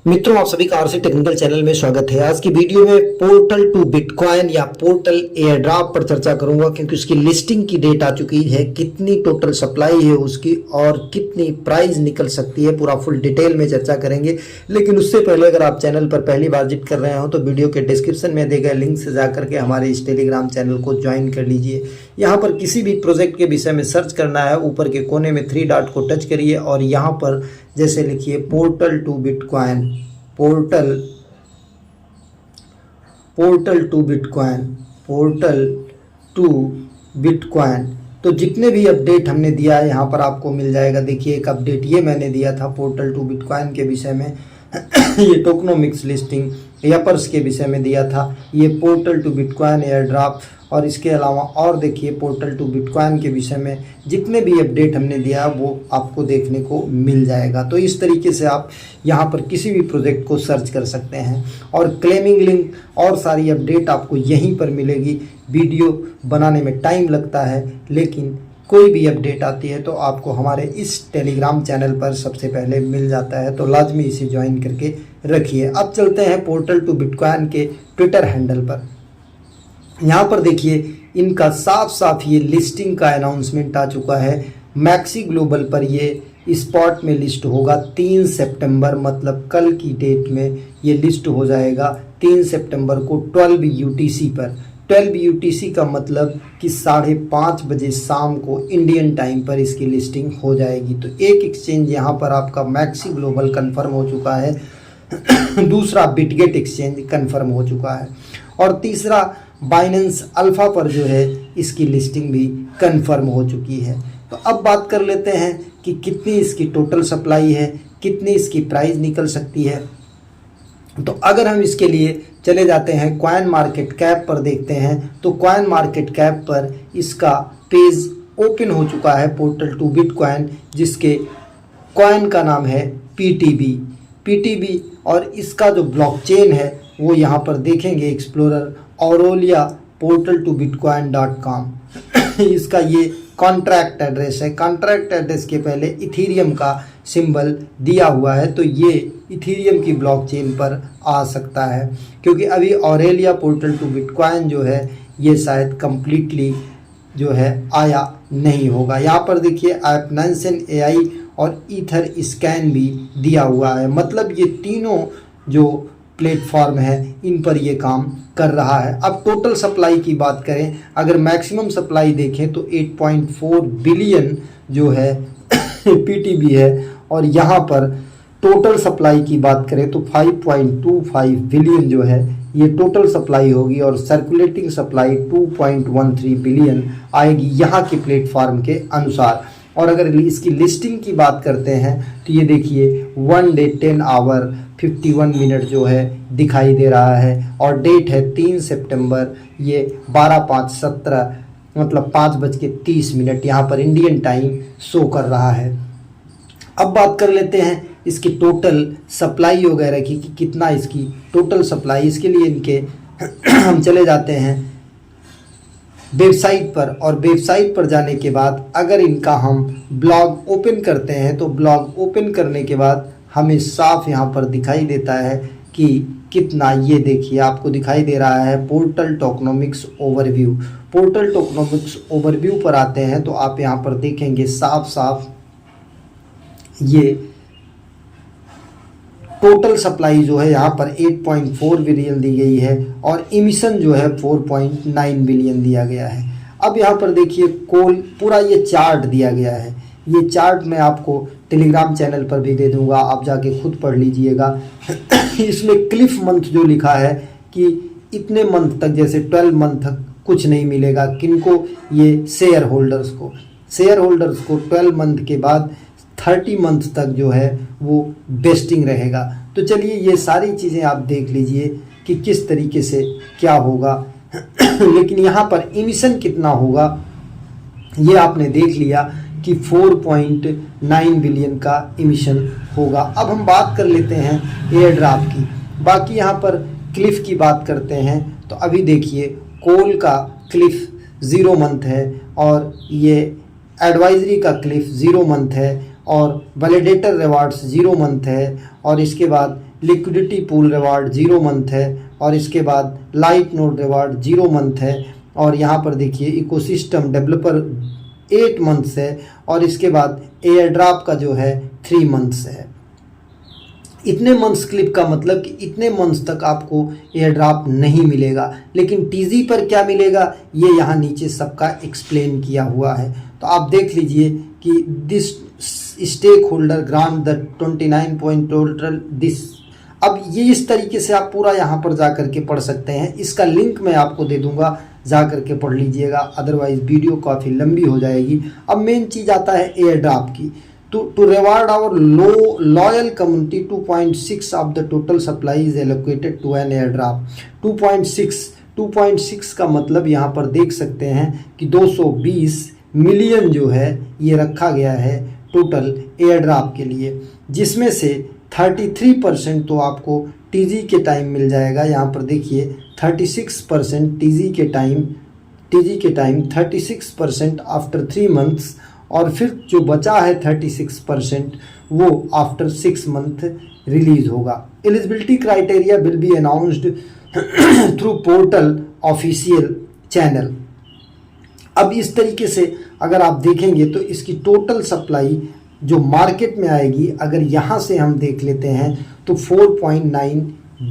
मित्रों, आप सभी का आरसी टेक्निकल चैनल में स्वागत है। आज की वीडियो में पोर्टल टू बिटकॉइन या पोर्टल एयरड्रॉप पर चर्चा करूंगा, क्योंकि उसकी लिस्टिंग की डेट आ चुकी है, कितनी टोटल सप्लाई है उसकी और कितनी प्राइस निकल सकती है, पूरा फुल डिटेल में चर्चा करेंगे। लेकिन उससे पहले अगर आप चैनल पर पहली बार विजिट कर रहे हो तो वीडियो के डिस्क्रिप्शन में दिए गए लिंक से जाकर के हमारे इस टेलीग्राम चैनल को ज्वाइन कर लीजिए। यहाँ पर किसी भी प्रोजेक्ट के विषय में सर्च करना है, ऊपर के कोने में 3 डॉट को टच करिए और यहाँ पर जैसे लिखिए Portal to bitcoin, Portal to bitcoin. तो जितने भी अपडेट हमने दिया है यहाँ पर आपको मिल जाएगा। देखिए, एक अपडेट ये मैंने दिया था पोर्टल टू बिटकॉइन के विषय में ये टोकनोमिक्स लिस्टिंग यपर्स के विषय में दिया था, ये Portal to bitcoin airdrop. और इसके अलावा और देखिए पोर्टल टू बिटकॉइन के विषय में जितने भी अपडेट हमने दिया वो आपको देखने को मिल जाएगा। तो इस तरीके से आप यहाँ पर किसी भी प्रोजेक्ट को सर्च कर सकते हैं और क्लेमिंग लिंक और सारी अपडेट आपको यहीं पर मिलेगी। वीडियो बनाने में टाइम लगता है, लेकिन कोई भी अपडेट आती है तो आपको हमारे इस टेलीग्राम चैनल पर सबसे पहले मिल जाता है, तो लाजमी इसे ज्वाइन करके रखिए। अब चलते हैं पोर्टल टू बिटकॉइन के ट्विटर हैंडल पर। यहाँ पर देखिए इनका साफ साफ ये लिस्टिंग का अनाउंसमेंट आ चुका है। मैक्सी ग्लोबल पर ये स्पॉट में लिस्ट होगा 3 सितंबर, मतलब कल की डेट में ये लिस्ट हो जाएगा 3 सितंबर को 12 UTC पर। 12 UTC का मतलब कि 5:30 बजे शाम को इंडियन टाइम पर इसकी लिस्टिंग हो जाएगी। तो एक एक्सचेंज यहाँ पर आपका मैक्सी ग्लोबल कंफर्म हो चुका है, दूसरा बिटगेट एक्सचेंज कंफर्म हो चुका है और तीसरा बाइनेंस अल्फा पर जो है इसकी लिस्टिंग भी कंफर्म हो चुकी है। तो अब बात कर लेते हैं कि कितनी इसकी टोटल सप्लाई है, कितनी इसकी प्राइस निकल सकती है। तो अगर हम इसके लिए चले जाते हैं कॉइन मार्केट कैप पर देखते हैं, तो कॉइन मार्केट कैप पर इसका पेज ओपन हो चुका है पोर्टल टू बिटकॉइन, जिसके कॉइन का नाम है PTB और इसका जो ब्लॉकचेन है वो यहाँ पर देखेंगे एक्सप्लोरर औरेलिया portal2bitcoin.com इसका ये कॉन्ट्रैक्ट एड्रेस है। कॉन्ट्रैक्ट एड्रेस के पहले इथीरियम का सिंबल दिया हुआ है, तो ये इथीरियम की ब्लॉकचेन पर आ सकता है, क्योंकि अभी औरेलिया पोर्टल टू बिटकॉइन जो है ये शायद कंप्लीटली जो है आया नहीं होगा। यहाँ पर देखिए एपनंसन AI और ईथर स्कैन भी दिया हुआ है, मतलब ये तीनों जो प्लेटफॉर्म है इन पर ये काम कर रहा है। अब टोटल सप्लाई की बात करें, अगर मैक्सिमम सप्लाई देखें तो 8.4 बिलियन जो है PTB है और यहाँ पर टोटल सप्लाई की बात करें तो 5.25 बिलियन जो है ये टोटल सप्लाई होगी और सर्कुलेटिंग सप्लाई 2.13 बिलियन आएगी यहाँ के प्लेटफॉर्म के अनुसार। और अगर इसकी लिस्टिंग की बात करते हैं तो ये देखिए 1 डे 10 आवर 51 मिनट जो है दिखाई दे रहा है और डेट है 3 सितंबर, ये 12/5/17 मतलब 5:30 यहाँ पर इंडियन टाइम शो कर रहा है। अब बात कर लेते हैं इसकी टोटल सप्लाई वगैरह की कि कितना इसकी टोटल सप्लाई। इसके लिए इनके हम चले जाते हैं वेबसाइट पर और वेबसाइट पर जाने के बाद अगर इनका हम ब्लॉग ओपन करते हैं तो ब्लॉग ओपन करने के बाद हमें साफ यहाँ पर दिखाई देता है कि कितना, ये देखिए आपको दिखाई दे रहा है portal tokenomics overview. Portal tokenomics overview पर आते हैं तो आप यहाँ पर देखेंगे साफ साफ ये टोटल सप्लाई जो है यहाँ पर 8.4 बिलियन दी गई है और इमिशन जो है 4.9 बिलियन दिया गया है। अब यहाँ पर देखिए कोल पूरा ये चार्ट दिया गया है, ये चार्ट मैं आपको टेलीग्राम चैनल पर भी दे दूंगा, आप जाके खुद पढ़ लीजिएगा। इसमें क्लिफ मंथ जो लिखा है कि इतने मंथ तक, जैसे 12 मंथ तक कुछ नहीं मिलेगा किनको, ये शेयर होल्डर्स को 12 मंथ के बाद 30 मंथ तक जो है वो बेस्टिंग रहेगा। तो चलिए ये सारी चीज़ें आप देख लीजिए कि किस तरीके से क्या होगा। लेकिन यहाँ पर इमिशन कितना होगा ये आपने देख लिया कि 4.9 बिलियन का इमिशन होगा। अब हम बात कर लेते हैं एयर ड्रॉप की। बाकी यहाँ पर क्लिफ की बात करते हैं तो अभी देखिए कोल का क्लिफ 0 मंथ है और ये एडवाइजरी का क्लिफ 0 मंथ है और वैलिडेटर रिवार्ड्स 0 मंथ है और इसके बाद लिक्विडिटी पूल रिवार्ड 0 मंथ है, और इसके बाद लाइट नोड रिवार्ड 0 मंथ है, और यहाँ पर देखिए इकोसिस्टम डेवलपर 8 मंथ्स है, और इसके बाद एयर ड्रॉप का जो है 3 मंथ्स है। इतने मंथ्स क्लिप का मतलब कि इतने मंथ्स तक आपको एयर ड्रॉप नहीं मिलेगा, लेकिन टीजी पर क्या मिलेगा ये यहाँ नीचे सबका एक्सप्लेन किया हुआ है। तो आप देख लीजिए कि this stakeholder grant the 29 point total this. अब ये इस तरीके से आप पूरा यहाँ पर जा कर के पढ़ सकते हैं। इसका लिंक मैं आपको दे दूंगा, जा कर के पढ़ लीजिएगा, अदरवाइज वीडियो काफ़ी लंबी हो जाएगी। अब मेन चीज़ आता है एयर ड्रॉप की। To reward our loyal community, 2.6 of the total supply is allocated to an airdrop। 2.6 का मतलब यहाँ पर देख सकते हैं कि 220 मिलियन जो है ये रखा गया है टोटल एयर ड्रॉप के लिए, जिसमें से 33% तो आपको टीजी के टाइम मिल जाएगा। यहाँ पर देखिए 36% टीजी के टाइम 36% आफ्टर 3 मंथ्स, और फिर जो बचा है 36% वो आफ्टर 6 मंथ रिलीज होगा। Eligibility criteria will be announced through portal official channel. अब इस तरीके से अगर आप देखेंगे तो इसकी टोटल सप्लाई जो मार्केट में आएगी, अगर यहाँ से हम देख लेते हैं तो 4.9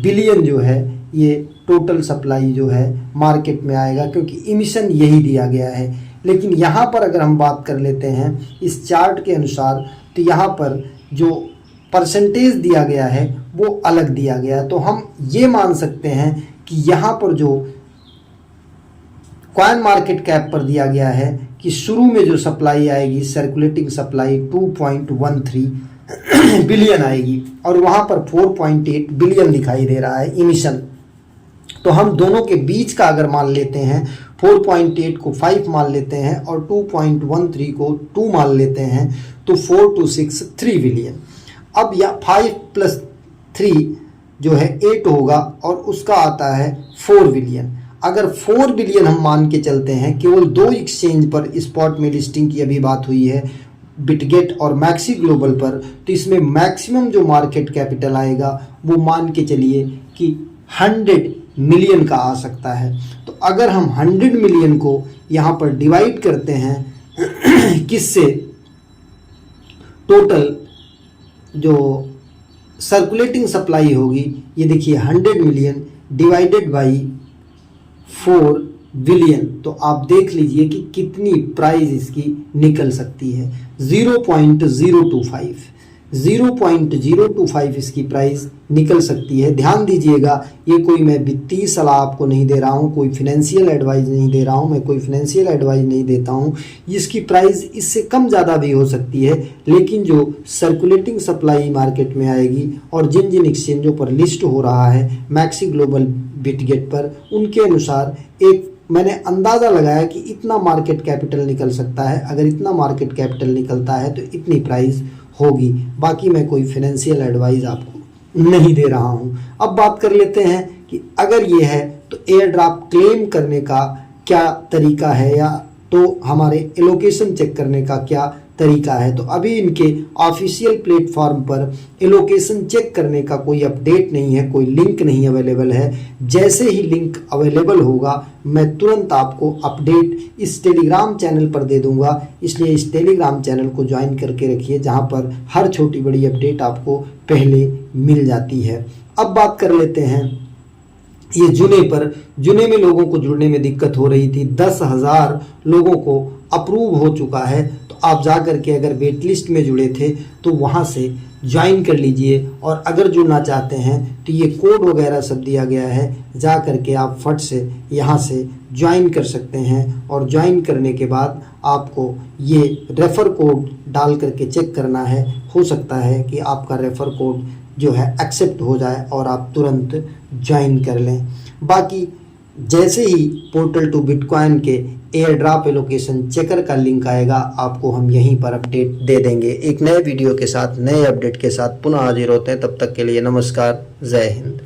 बिलियन जो है ये टोटल सप्लाई जो है मार्केट में आएगा, क्योंकि इमिशन यही दिया गया है। लेकिन यहाँ पर अगर हम बात कर लेते हैं इस चार्ट के अनुसार, तो यहाँ पर जो परसेंटेज दिया गया है वो अलग दिया गया है। तो हम ये मान सकते हैं कि यहाँ पर जो कॉइन मार्केट कैप पर दिया गया है कि शुरू में जो सप्लाई आएगी सर्कुलेटिंग सप्लाई 2.13 बिलियन आएगी, और वहाँ पर 4.8 बिलियन दिखाई दे रहा है इमिशन। तो हम दोनों के बीच का अगर मान लेते हैं, 4.8 को 5 मान लेते हैं और 2.13 को 2 मान लेते हैं, तो 4 to 6 3 बिलियन। अब या 5 + 3 जो है 8 होगा, और उसका आता है 4 बिलियन। अगर 4 बिलियन हम मान के चलते हैं, केवल 2 एक्सचेंज पर स्पॉट में लिस्टिंग की अभी बात हुई है, बिटगेट और मैक्सी ग्लोबल पर, तो इसमें मैक्सिमम जो मार्केट कैपिटल आएगा वो मान के चलिए कि 100 मिलियन का आ सकता है। तो अगर हम 100 मिलियन को यहाँ पर डिवाइड करते हैं किससे, टोटल जो सर्कुलेटिंग सप्लाई होगी, ये देखिए 100 मिलियन डिवाइडेड बाई 4 बिलियन, तो आप देख लीजिए कि कितनी प्राइस इसकी निकल सकती है। 0.025 इसकी प्राइस निकल सकती है। ध्यान दीजिएगा, ये कोई मैं वित्तीय सलाह आपको नहीं दे रहा हूँ, कोई फिनेंशियल एडवाइस नहीं दे रहा हूँ, मैं कोई फिनेंशियल एडवाइस नहीं देता हूँ। इसकी प्राइस इससे कम ज़्यादा भी हो सकती है, लेकिन जो सर्कुलेटिंग सप्लाई मार्केट में आएगी और जिन जिन एक्सचेंजों पर लिस्ट हो रहा है मैक्सी ग्लोबल बिटगेट पर, उनके अनुसार एक मैंने अंदाज़ा लगाया कि इतना मार्केट कैपिटल निकल सकता है। अगर इतना मार्केट कैपिटल निकलता है तो इतनी प्राइस होगी। बाकी मैं कोई फाइनेंशियल एडवाइस आपको नहीं दे रहा हूँ। अब बात कर लेते हैं कि अगर ये है तो एयर ड्रॉप क्लेम करने का क्या तरीका है, या तो हमारे एलोकेशन चेक करने का क्या तरीका है। तो अभी इनके ऑफिशियल प्लेटफॉर्म पर एलोकेशन चेक करने का कोई अपडेट नहीं है, कोई लिंक नहीं अवेलेबल है। जैसे ही लिंक अवेलेबल होगा मैं तुरंत आपको अपडेट इस टेलीग्राम चैनल पर दे दूंगा, इसलिए इस टेलीग्राम चैनल को ज्वाइन करके रखिए, जहां पर हर छोटी बड़ी अपडेट आपको पहले मिल जाती है। अब बात कर लेते हैं ये जुने में लोगों को जुड़ने में दिक्कत हो रही थी। 10,000 लोगों को अप्रूव हो चुका है। तो आप जा कर के अगर वेट लिस्ट में जुड़े थे तो वहाँ से ज्वाइन कर लीजिए, और अगर जुड़ना चाहते हैं तो ये कोड वगैरह सब दिया गया है, जा कर के आप फट से यहाँ से ज्वाइन कर सकते हैं। और ज्वाइन करने के बाद आपको ये रेफ़र कोड डाल करके चेक करना है। हो सकता है कि आपका रेफ़र कोड जो है एक्सेप्ट हो जाए और आप तुरंत ज्वाइन कर लें। बाकी जैसे ही पोर्टल टू बिटकॉइन के एयर ड्रॉप एलोकेशन चेकर का लिंक आएगा, आपको हम यहीं पर अपडेट दे देंगे। एक नए वीडियो के साथ, नए अपडेट के साथ पुनः हाजिर होते हैं। तब तक के लिए नमस्कार, जय हिंद।